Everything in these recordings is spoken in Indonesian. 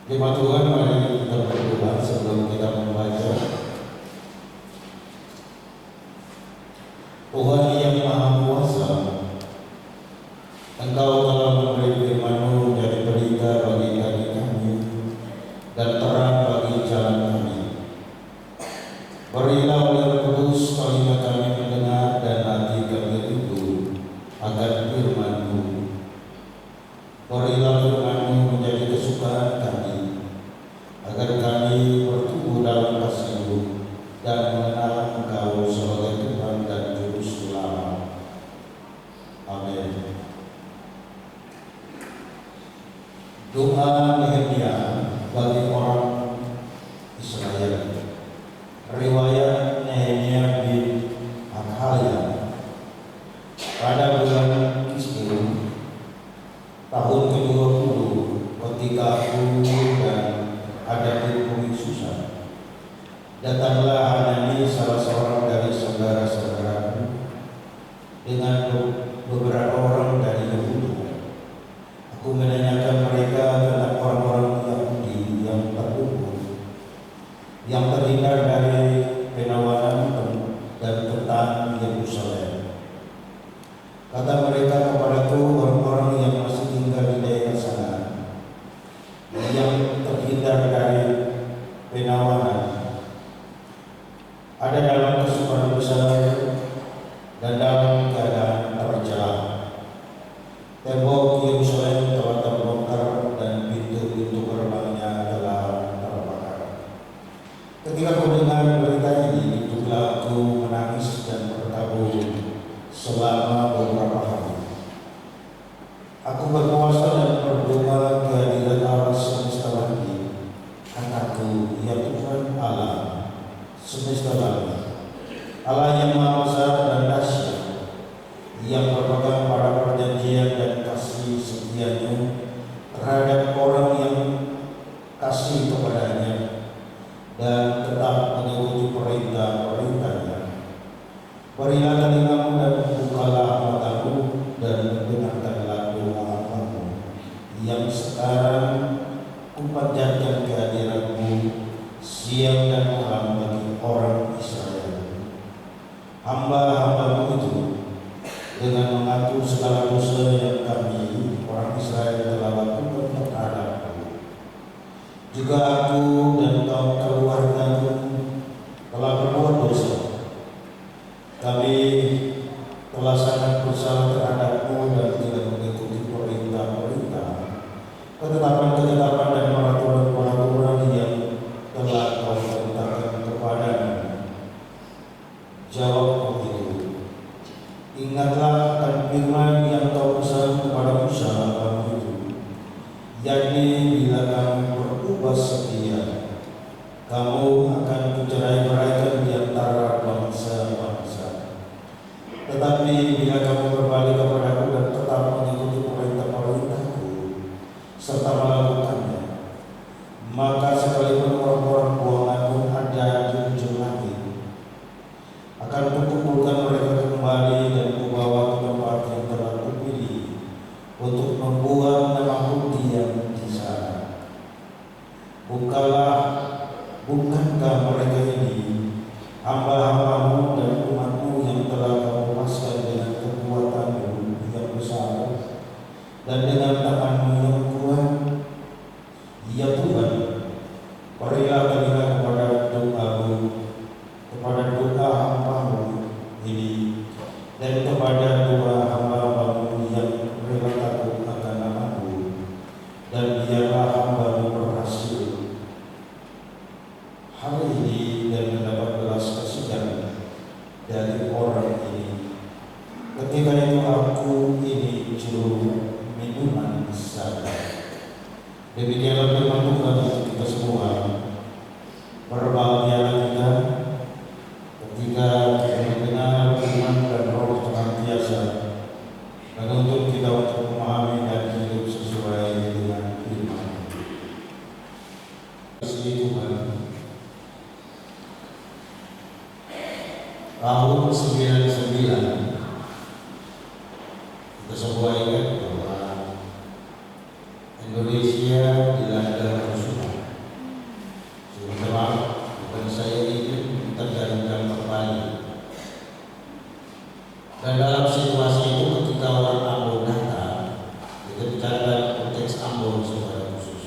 Jemaat Tuhan, mari kita berdoa sebelum kita membaca. Tuhan yang Maha Kuasa, Engkau telah memberi firman-Mu menjadi berita bagi kami dan terang bagi jalan kami. Berilah oleh Roh Kudus kalimat kami mendengar dan hati kami rindu akan firman-Mu. Berilah firman-Mu menjadi kesukaan kami, agar kami bertumbuh dalam kasih-Mu dan mengenal Engkau sebagai Tuhan dan Juru Selamat. Amin. Doa Nehemia bagi orang Israel. Riwayat Nehemia bin Hakaliah. Pada bulan Kislew tahun ke-20, ketika aku dan ada di bumi Susah, datanglah Hanani, salah seorang dari saudara-saudaraku, dengan beberapa orang dari Yehuda. Aku menanyakan mereka tentang orang-orang Yahudi yang terkumpul, yang terhindar dari penawanan dan tentang Yerusalem. Kata mereka kepadaku, orang-orang yang masih tinggal di daerah sana, yang terhindar dari penawanan, ada dalam kesukaran besar dan dalam keadaan tercela. Tembok Yerusalem telah terbongkar dan pintu-pintu gerbangnya telah terbakar. Ketika aku dengar berita ini, itulah aku menangis dan bertabur selama beberapa hari. Aku berpuasa dan berdoa kehadiran Allah semesta langit. Kataku, ya Tuhan Allah semesta langit, Allah yang Maha Besar dan dahsyat, yang berpegang pada perjanjian dan kasih setia-Nya terhadap orang yang kasih kepadanya dan tetap mengikuti perintah-perintahnya. Berilah telingamu dan bukalah matamu dan mendengarkanlah doa hambamu yang sekarang kupanjatkan kehadiran-Mu siang dan malam bagi orang Israel. Hamba-hambamu itu dengan mengaku segala dosa yang kami orang Israel telah lakukan terhadapku. Juga aku dan kaum keluargaku telah berbuat dosa. Kami telah sangat bersalah terhadapmu dan tidak mengikuti perintah-perintah, ketetapan-ketetapan dan peraturan-peraturan yang telah Kau perintahkan kepadamu. Jawab itu, ingatlah akan firman yang Kau pesan kepada Musa hambamu itu, yakni bila kamu berubah setia, kamu akan kucerai-beraikan di antara bangsa-bangsa. Tetapi bila kamu berbalik kepadaku dan tetap mengikuti perintah-perintahku serta melakukannya, maka sekalipun orang-orang buanganmu ada di ujung langit, akan kukumpulkan mereka kembali dan kubawa ke tempat yang telah kupilih untuk membuat namaku diam di sana. Bukankah mereka ini hamba-hambamu dan umatmu yang telah Kau lepaskan dengan kekuatan-Mu yang besar dan dengan tangan-Mu yang kuat? Ya Tuhan, berilah telinga kepada doa-Mu, kepada doa hamba-Mu ini, dan kepada doa hamba-Mu yang rela takut akan nama-Mu, dan biarlah hamba-Mu berhasil hari ini dan mendapat belas kasihan dari orang ini. Ketika itu aku ini juru minuman saja. Demikianlah firman Tuhan untuk kita semua. Berbahagialah kita ketika kita mendengar firman dan Roh senantiasa menuntut kita untuk memahami dan hidup sesuai dengan firman. Kasih Tuhan. Tahun 99 kita semua ingat bahwa Indonesia dilanda kerusuhan berbicara dalam konteks Ambon secara khusus.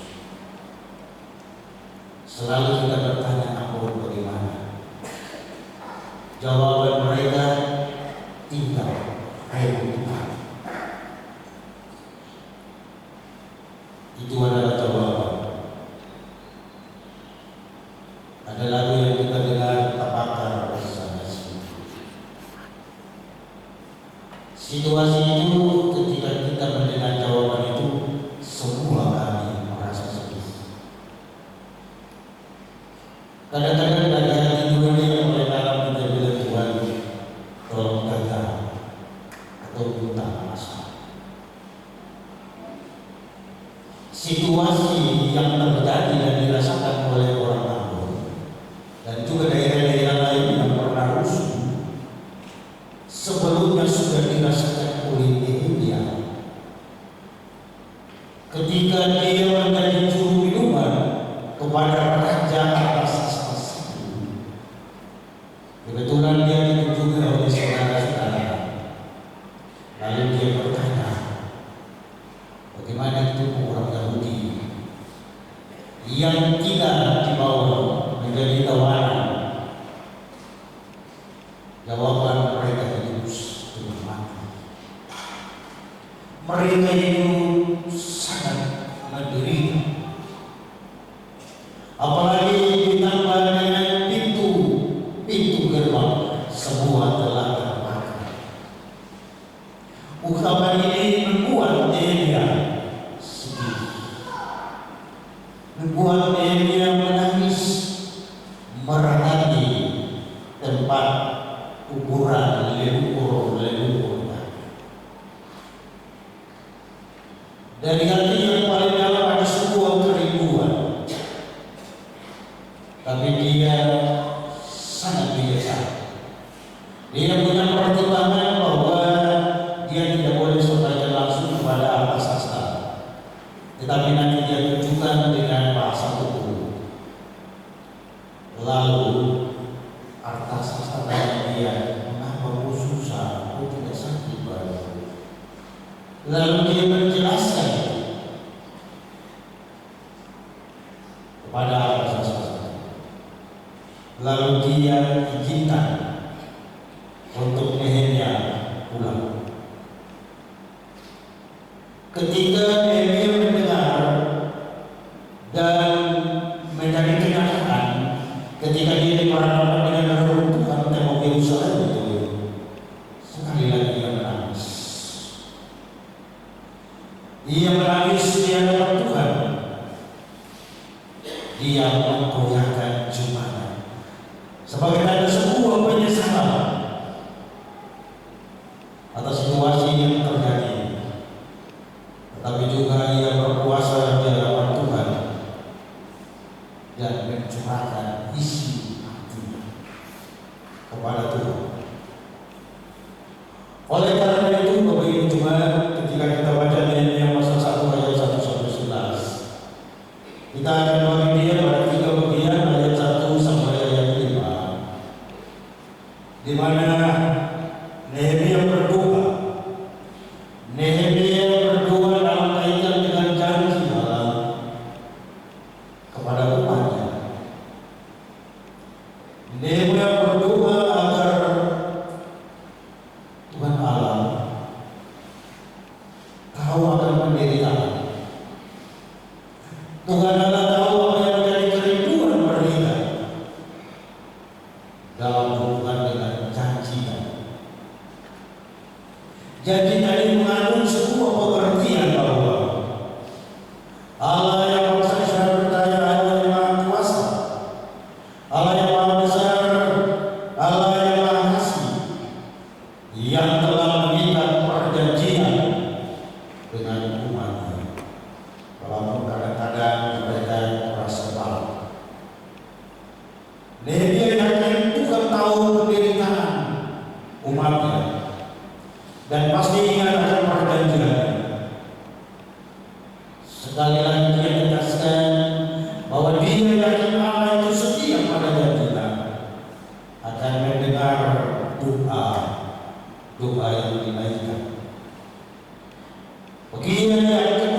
Selalu kita bertanya Ambon bagaimana? Jawaban mereka tinggal air Tuhan. Itu adalah jawaban. Ada lagu yang kita dengar, tapakar bersama situasi itu. Ketika kita mendengar jawaban itu, semua kami merasa sedih. Kadang-kadang dari hati dunia yang mulai dalam kita bilang, Tuhan tolong jaga atau minta masalah. Situasi yang terjadi dan dirasakan oleh orang Ambon dan juga daerah-daerah lain yang pernah rusuh sebelumnya sudah dirasakan oleh Nehemia. Ketika dia menjadi juru minuman kepada raja atas itu, kebetulan dia dikunjungi oleh saudara-saudara. Lalu dia bertanya, bagaimana itu orang Yahudi yang tidak dibawa menjadi tawanan? Jawaban mereka itu mati. Mereka itu sangat menderita. Apalagi ditambah dengan pintu gerbang semua telah terbakar. Ungkapan ini membuat Nehemia sedih, membuat Nehemia menangis, merenangi tempat kuburan leluhur. Dari hati yang paling dalam ada sebuah kerinduan, tapi dia sangat biasa. Dia punya pertimbangan bahwa dia tidak boleh sampaikan langsung kepada Arta Sastra, tetapi nanti dia tunjukkan dengan bahasa tubuh. Lalu Arta Sastra tanya dia, mengapa kau susah, kau tidak sakit baru? Lalu dia menjelaskan kepada Arta Sastra. Lalu dia izinkan untuk Nehemia pulang. Ketika Nehemia mendengar dan menjadi kenyataan, ketika dia diperhadapkan dengan reruntuhan tembok Yerusalem itu, sekali lagi dia menangis. Dia menangis di hadapan Tuhan. Dia menggoyahkan jubahnya sebagai tanda sebuah penyesalan atas situasi yang terjadi. Tetapi juga ia berpuasa di hadapan Tuhan dan mencurahkan isi hatinya kepada Tuhan. Oleh karena itu, Bapak Ibu Jemaat, ketika kita baca Nehemia pasal 1 ayat 1 sampai 11, kita akan bagi dia pada 3 bagian ayat 1 sampai ayat 5, di mana Nehemia berdoa. Nehemia berdoa dalam kaitan dengan janji Allah kepada umatnya. Nehemia berdoa agar Tuhan Allah tahu akan penderitaan. Tuhan Allah tahu apa yang menjadi kerinduan mereka dalam hubungan dengan janji. Janji tadi mengandung sebuah pengertian bahwa Allah yang Maha Esa bertanya, Allah yang Maha Kuasa, Allah yang Maha Besar, Allah yang Maha Kasih, yang telah mengikat perjanjian dengan umatnya. Walaupun kadang-kadang mereka merasa malu. Nehemia yakin Tuhan tahu penderitaan umatnya dan pasti ingat akan perjanjian. Sekali lagi dia tegaskan bahwa dia yakin Allah itu setia pada janjinya, akan mendengar doa yang dinaikkan. Bagian yang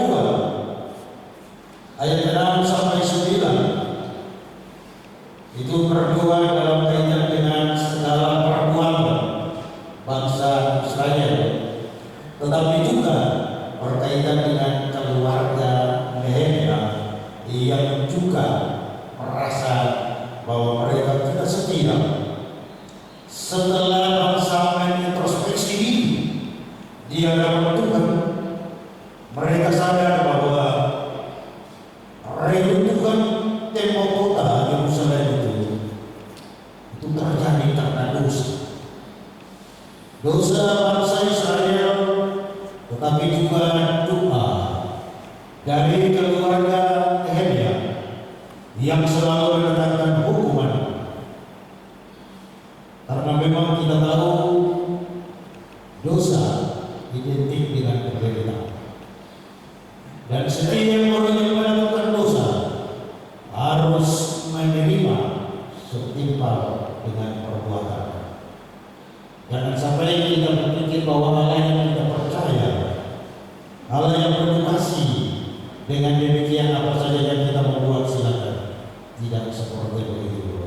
Mereka sadar bahwa reruntuhan tembok kota Yerusalem itu terjadi karena dosa bangsa Israel, tetapi juga doa dari keluarga Nehemia yang selalu mendatangkan hukuman. Karena memang kita tahu dosa identik dengan penderitaan, dan setiap orang yang melakukan dosa harus menerima setimpal dengan perbuatan. Jangan sampai kita berpikir bahwa Allah yang kita percaya, Allah yang penuh kasih, dengan demikian apa saja yang kita membuat silakan. Tidak seperti begitu.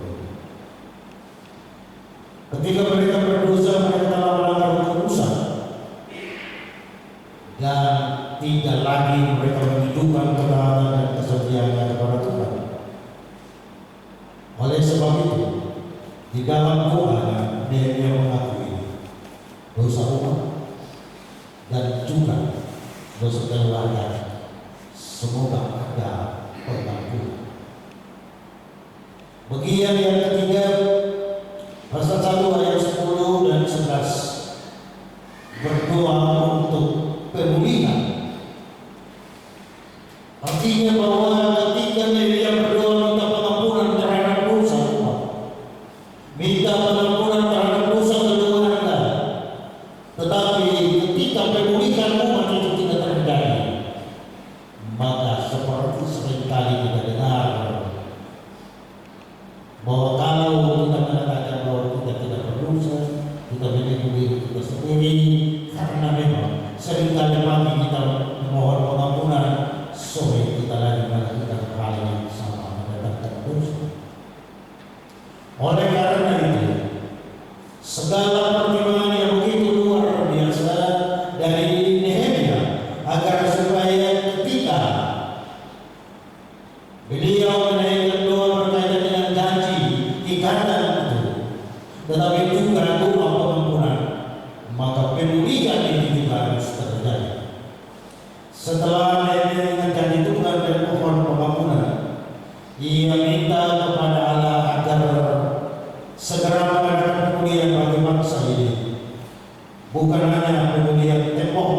Ketika mereka berdosa, mereka telah melanggar hukum Musa, dan tidak lagi mereka menunjukkan ketaatan dan kesetiaannya kepada Tuhan. Oleh sebab itu, di dalam doanya Nehemia mengakui dosa umat dan juga dosa keluarga. Semoga ada pengampunan. Bagian yang ketiga, pasal 1 ayat 10 dan 11, berdoa untuk pemulihan. Artinya bahwa ketika Nehemia berdoa minta pengampunan terhadap dosa umat, minta pengampunan terhadap dosa keluarga, tetapi ketika pemulihan umat itu tidak terjadi, maka seperti seringkali kita dengar bahwa kalau kita mengatakan bahwa kita tidak berdosa, kita menyembunyikan kita sendiri, karena memang seringkali pagi kita memohon pengampunan, sore kita lagi melakukan hal yang sama, mendatangkan dosa. Oleh karena itu, segala pertimbangan yang begitu luar biasa dari Nehemia agar supaya ketika beliau menaikkan doa berkaitan dengan janji ikatan itu, tetapi juga doa pengampunan, maka pemulihan ini juga harus terjadi. Setelah Nehemia dengan janji Tuhan dan mohon pengampunan, ia minta kepada Allah agar segera mengadakan pemulihan bagi bangsa ini. Bukan hanya pemulihan tembok,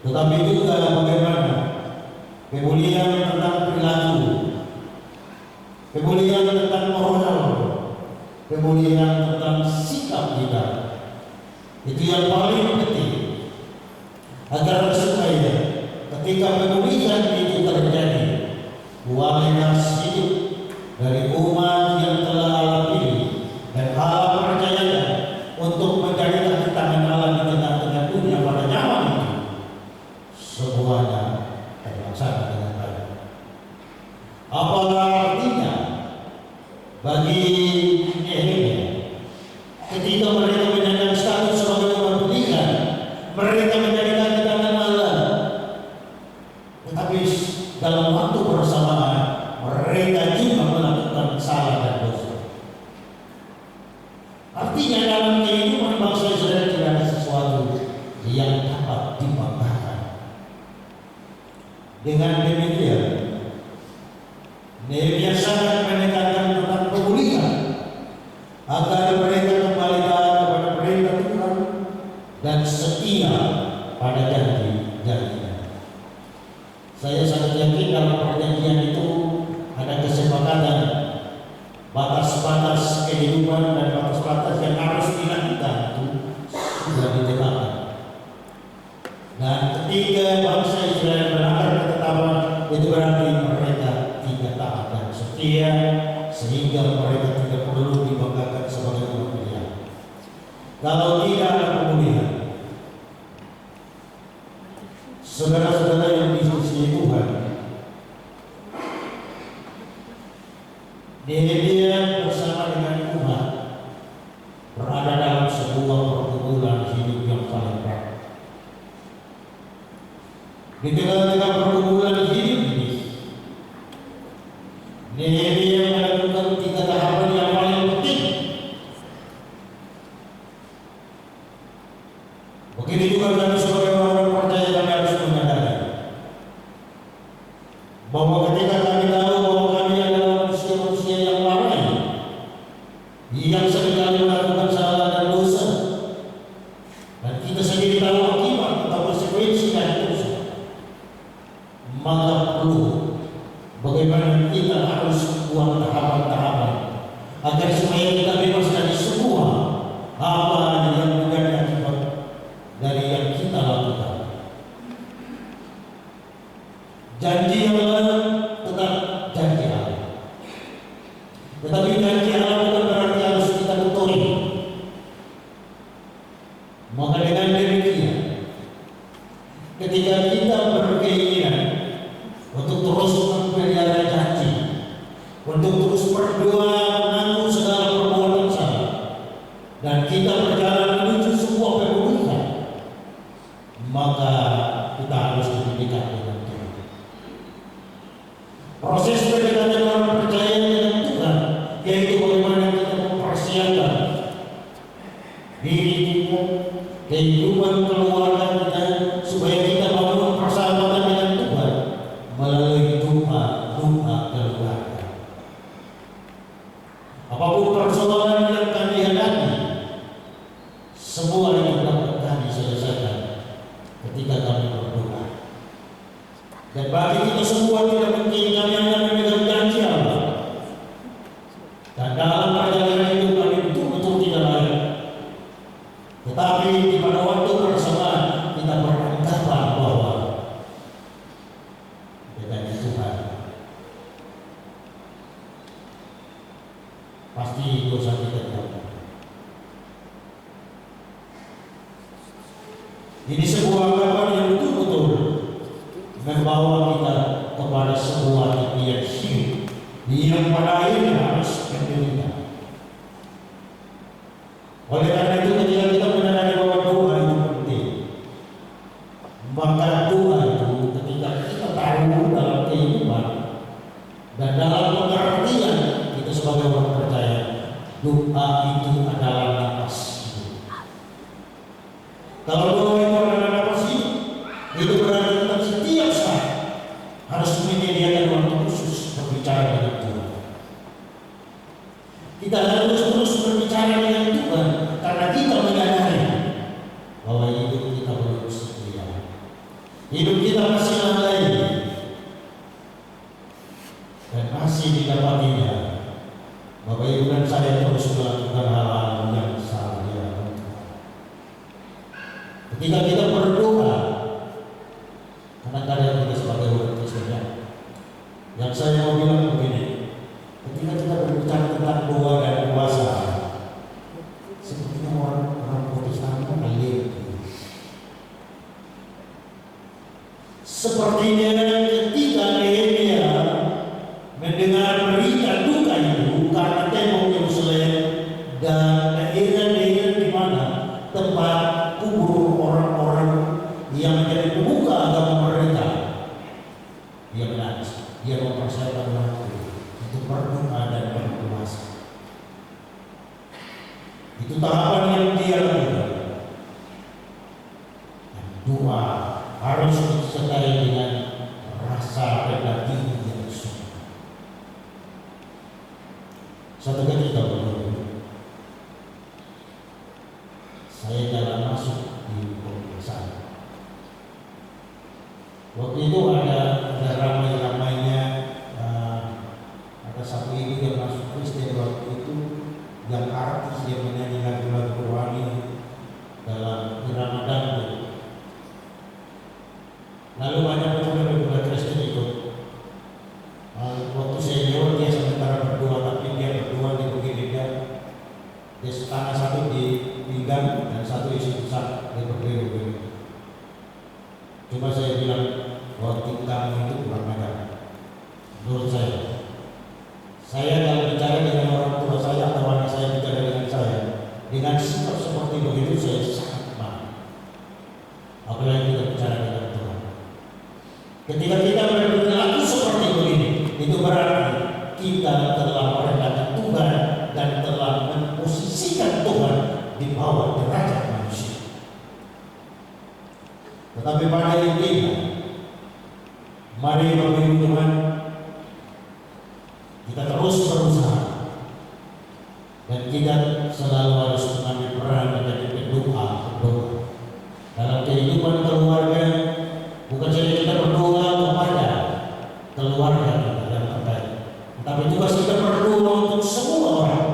tetapi juga bagaimana pemulihan tentang perilaku, pemulihan tentang moral, pemulihan tentang sikap kita. Itu yang paling penting, agar supaya ketika pemulihan itu terjadi, kualitas hidup dari umat yang telah Allah pilih dan Allah percayakan untuk menjadikan tangan Allah di tengah-tengah dunia pada zaman itu, semuanya terlaksana dengan baik. Apalah artinya bagi Nehemia ketika mereka menyandang status sebagai umat pilihan, mereka menjadikan di tangan Allah, tetapi dalam waktu bersamaan mereka juga melakukan salah dan dosa. Artinya dalam kehidupan bangsa Israel tidak ada sesuatu yang dapat dibanggakan. Dengan demikian, Nehemia sangat menekankan tentang pemulihan agar mereka kembali taat kepada perintah Tuhan dan setia pada janji-janjinya. Saya sangat yakin dalam perjanjian itu ada kesepakatan batas-batas kehidupan dan batas-batas yang harus dilakukan itu sudah ditetapkan. Dan ketika bangsa Israel melanggar ketetapan, itu berarti mereka tidak taat dan setia, sehingga mereka tidak perlu dibanggakan sebagai umat pilihan. Kalau tidak ada pemulihan, saudara-saudara yang dikasihi Tuhan, Nehemia bersama dengan umat berada dalam sebuah pergumulan hidup yang paling berat. Di tengah-tengah pergumulan hidup ini, Nehemia melakukan 3 tahapan yang paling penting. Begitu juga kami sebagai orang percaya, kami harus maka perlu bagaimana kita harus buat tahapan-tahapan agar supaya kita bebas dari semua apa yang menjadi akibat dari yang kita lakukan. Janji Allah tetap janji Allah, tetapi janji Allah bukan berarti harus kita tutupi. Maka dengan demikian, ketika kita berkeinginan untuk terus memelihara janji, untuk terus berdoa menanggung segala perbuatan salah, dan kita berjalan menuju sebuah pemulihan, maka kita harus lebih dekat dengan Tuhan. Proses pendekatan orang percaya dengan Tuhan yaitu bagaimana kita mempersiapkan diri kita, kehidupan keluarga kita, supaya kita bangun persahabatan dengan Tuhan melalui doa keluarga. Apapun persoalan yang kami hadapi, semua yang dapat kami selesaikan ketika kami berdoa. Dan bagi kita semua tidak mungkin kami hanya memegang janji Allah. Dan dalam perjalanan itu kami betul-betul tidak lain. Tetapi pada waktu bersamaan kita beranggapan bahwa dengan Tuhan pasti dosa kita dihapus. Ini sebuah anggapan yang betul-betul membawa kita kepada sebuah impian hidup yang pada akhirnya harus menderita. Oleh karena itu ketika kita menyadari bahwa doa itu penting, maka doa itu ketika kita tahu dalam kehidupan dan dalam pengertian kita sebagai orang percaya, doa itu adalah nafas hidup. Kalau doa itu adalah nafas hidup, itu berarti kita setiap saat harus menyediakan waktu khusus berbicara dengan Tuhan. Kita harus terus berbicara dengan Tuhan karena kita menyadari bahwa hidup kita belum setia. Hidup kita masih lalai dan masih didapatinya Bapak Ibu dan saya terus melakukan hal-hal yang salah di hadapan Tuhan. Ketika kita berdoa, kadang-kadang kita sebagai orang Kristen, yang saya mau bilang begini, ketika kita berbicara tentang doa dan puasa, sepertinya orang Protestan itu alir. Sepertinya ketika Nehemia mendengar berita duka itu karena tembok Yerusalem dan daerah-daerah di mana tempat kubur orang-orang yang menjadi pemuka agama mereka, dia menangis. Dia mempersiapkan waktu untuk berdoa dan berpuasa. Itu tahapan yang dia lakukan. Dan doa harus disertai dengan rasa rendah diri yang sungguh. Suatu ketika saya jalan masuk di pemeriksaan. Waktu itu ada ramai-ramainya ada satu ibu yang masuk Kristen waktu itu, yang artis, dia menyanyi lagu-lagu rohani dalam Ramadan. Lalu banyak pemuda-pemuda Kristen ikut. Waktu saya lewat dia sementara berdoa, tapi dia berdoa di begini dia tangan satu di pinggang dan satu isi pusat dia berdiri. Cuma saya bilang waktu kamu itu kurang ajar. Menurut saya kalau bicara dengan orang tua saya atau anak saya bicara dengan saya dengan sikap seperti begitu, saya sangat marah. Apalagi kita bicara dengan Tuhan. Ketika kita berperilaku seperti begini, itu berarti kita telah merendahkan Tuhan dan telah memposisikan Tuhan di bawah derajat manusia. Tetapi pada intinya, mari Bapak Ibu Tuhan, kita terus berusaha dan kita selalu harus mengambil peran menjadi pendoa dalam kehidupan keluarga. Bukan saja kita berdoa kepada keluarga kita yang terkait. Tapi tugas kita berdoa untuk semua orang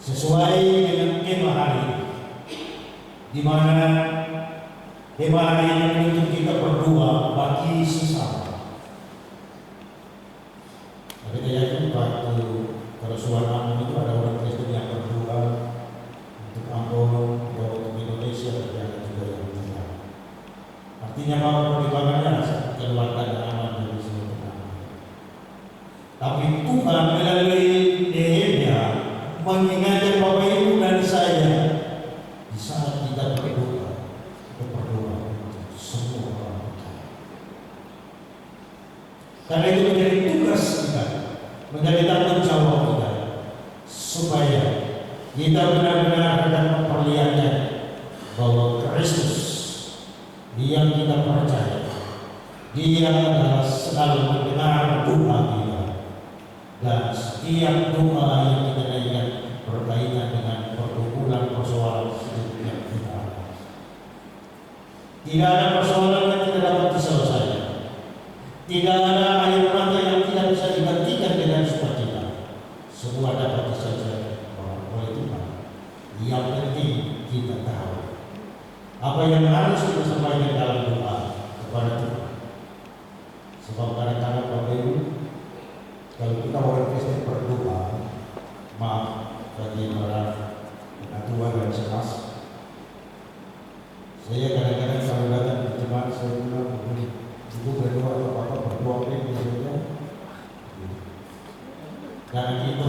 sesuai dengan tema hari ini, di mana tema hari ini menuntut kita berdoa bagi sesama. Tapi saya yakin waktu kerusuhan Ambon itu ada orang Kristen yang berdoa untuk Ambon, untuk Indonesia, dan ada juga yang tidak. Artinya bahwa pertimbangannya keluarga dan aman dari semua tenang. Tapi Tuhan melalui Nehemia mengingatkan Bapak Ibu dan saya, di saat kita berdoa untuk semua orang percaya. Karena itu menjadi tugas kita, menjadi tanggung jawab kita, supaya kita benar-benar akan memperlihatkan bahwa Kristus yang kita percaya, Dia adalah selalu mendengar doa kita, dan setiap doa yang kita naikkan berkaitan dengan pergumulan persoalan hidup yang kita alami. Tidak ada persoalan yang tidak dapat diselesaikan. Tidak ada air mata yang tidak bisa digantikan dengan sukacita. Semua dapat diselesaikan oleh Tuhan. Yang penting kita tahu apa yang harus kita sampaikan dalam doa kepada Tuhan. Sebab kadang-kadang Bapak Ibu, kalau kita orang Kristen berdoa, maaf bagi para tua dan semas, saya kadang-kadang kalau datang di jemaat saya bilang, ibu berdoa atau apa berdoa ini saja. Dan itu